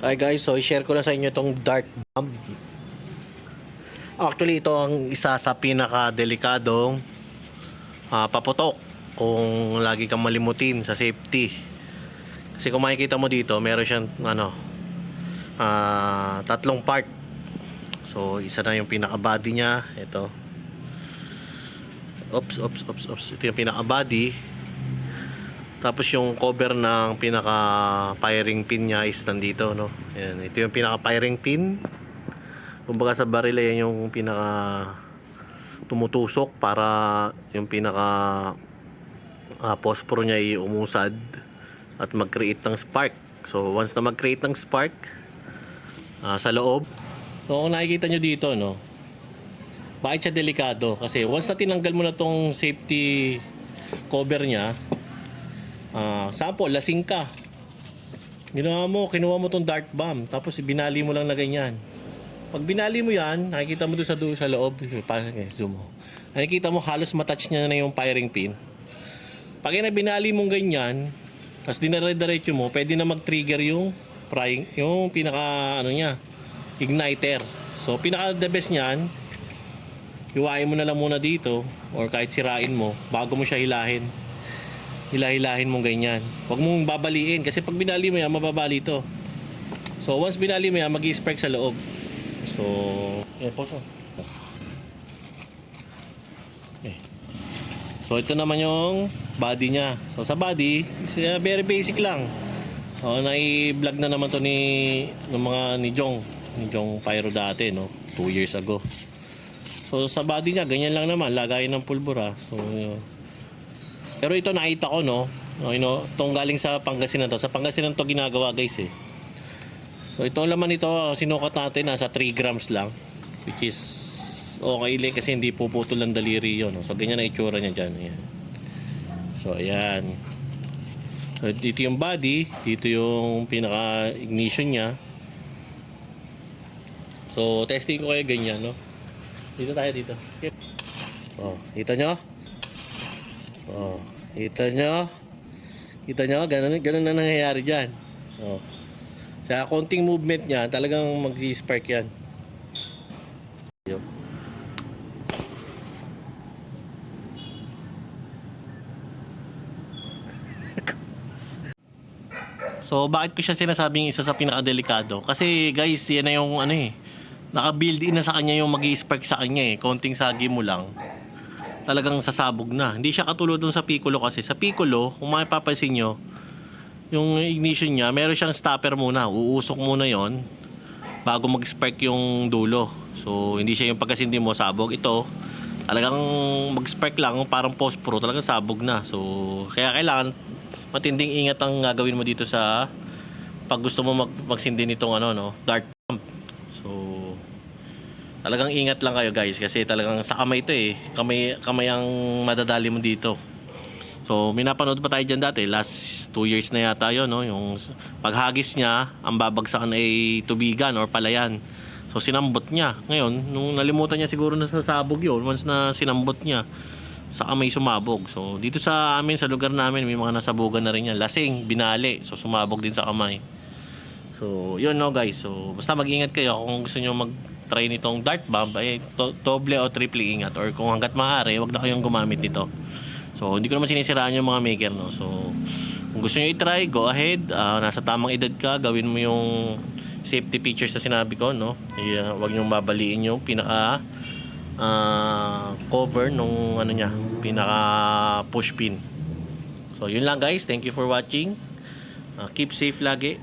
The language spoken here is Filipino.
Hi guys, so i-share ko na sa inyo itong dart bomb. Actually, ito ang isa sa pinaka-delikadong paputok kung lagi kang malimutin sa safety. Kasi kung makikita mo dito, meron siyang tatlong part. So, isa na yung pinaka-body niya. Ito. Oops. Ito yung pinaka-body. Tapos yung cover ng pinaka firing pin niya is nandito, no. Ayan, ito yung pinaka firing pin. Kumbaga sa baril yan yung pinaka tumutusok para yung pinaka posporo niya ay umusad at mag-create ng spark. So once na mag-create ng spark sa loob. So kung nakikita nyo dito, no. Bakit siya delikado? Kasi once na tinanggal mo na tong safety cover niya, sample, lasing ka. Kinuha mo tong dart bomb, tapos binali mo lang na ganyan. Pag binali mo yan, nakikita mo doon sa loob, zoom mo. Nakikita mo halos matouch niya na yung firing pin. Pag na binali mong ganyan, tapos dinare-diretso mo, pwede na mag-trigger yung pinaka igniter. So pinaka the best niyan, hiwain mo na lang muna dito or kahit sirain mo bago mo siya hilahin mong ganyan. Huwag mong babaliin kasi pag binali mo yan, mababali ito. So once binali mo yan, mag-i-spark sa loob. So So ito naman yung body niya. So sa body, very basic lang. So nai-vlog na naman to ni Jong Pyro dati, no, 2 years ago. So sa body niya, ganyan lang naman, lagayan ng pulbura. So pero ito nakita ko, no, itong galing sa Pangasinan to. Sa Pangasinan to ginagawa, guys, eh. So ito laman nito, sinukat natin nasa 3 grams lang, which is okay lang kasi hindi puputol ang daliri yun, no? So ganyan na itsura niya dyan. Ayan. So ayan. So dito yung body, dito yung pinaka ignition niya. So testing ko kayo ganyan, no. Dito tayo dito. Oh, kita nyo? Oh, kita nyo, ganun na nangyayari dyan. Oh. Sa konting movement niya, talagang mag-spark yan. So bakit ko siya sinasabing isa sa pinakadelikado? Kasi guys, yan na yung naka-build in na sa kanya yung mag-spark sa kanya, eh. Konting sagi mo lang, talagang sasabog na. Hindi siya katulad dun sa Piccolo, kasi sa Piccolo, kung mapapansin nyo, yung ignition niya, meron siyang stopper muna. Uusok muna yon bago mag-spark yung dulo. So hindi siya yung pagkasindi mo, sabog. Ito, talagang mag-spark lang, parang pospro, talagang sabog na. So kaya kailangan matinding ingat ang gagawin mo dito sa pag gusto mo magsindi nitong dart pump. So talagang ingat lang kayo, guys, kasi talagang sa kamay ito, eh. Kamay ang madadali mo dito. So minapanood pa tayo dyan dati, last 2 years na yata yun, no? Yung paghagis niya, ang babagsakan ay tubigan or palayan. So sinambot niya. Ngayon, nung nalimutan niya siguro na sasabog yun, once na sinambot niya, sa kamay sumabog. So dito sa amin, sa lugar namin, may mga nasabugan na rin yan. Lasing, binali, so sumabog din sa kamay. So yun, no, guys. So basta mag-ingat kayo kung gusto nyo mag-try nitong dart bomb, ay doble o triple ingat, or kung hanggat maaari, wag na kayong gumamit nito. So hindi ko naman sinisiraan yung mga maker, no. So kung gusto nyo i-try, go ahead. Nasa tamang edad ka, gawin mo yung safety features na sinabi ko, no. Wag nyo babaliin yung pinaka cover nung pinaka push pin. So yun lang, guys. Thank you for watching. Keep safe lagi.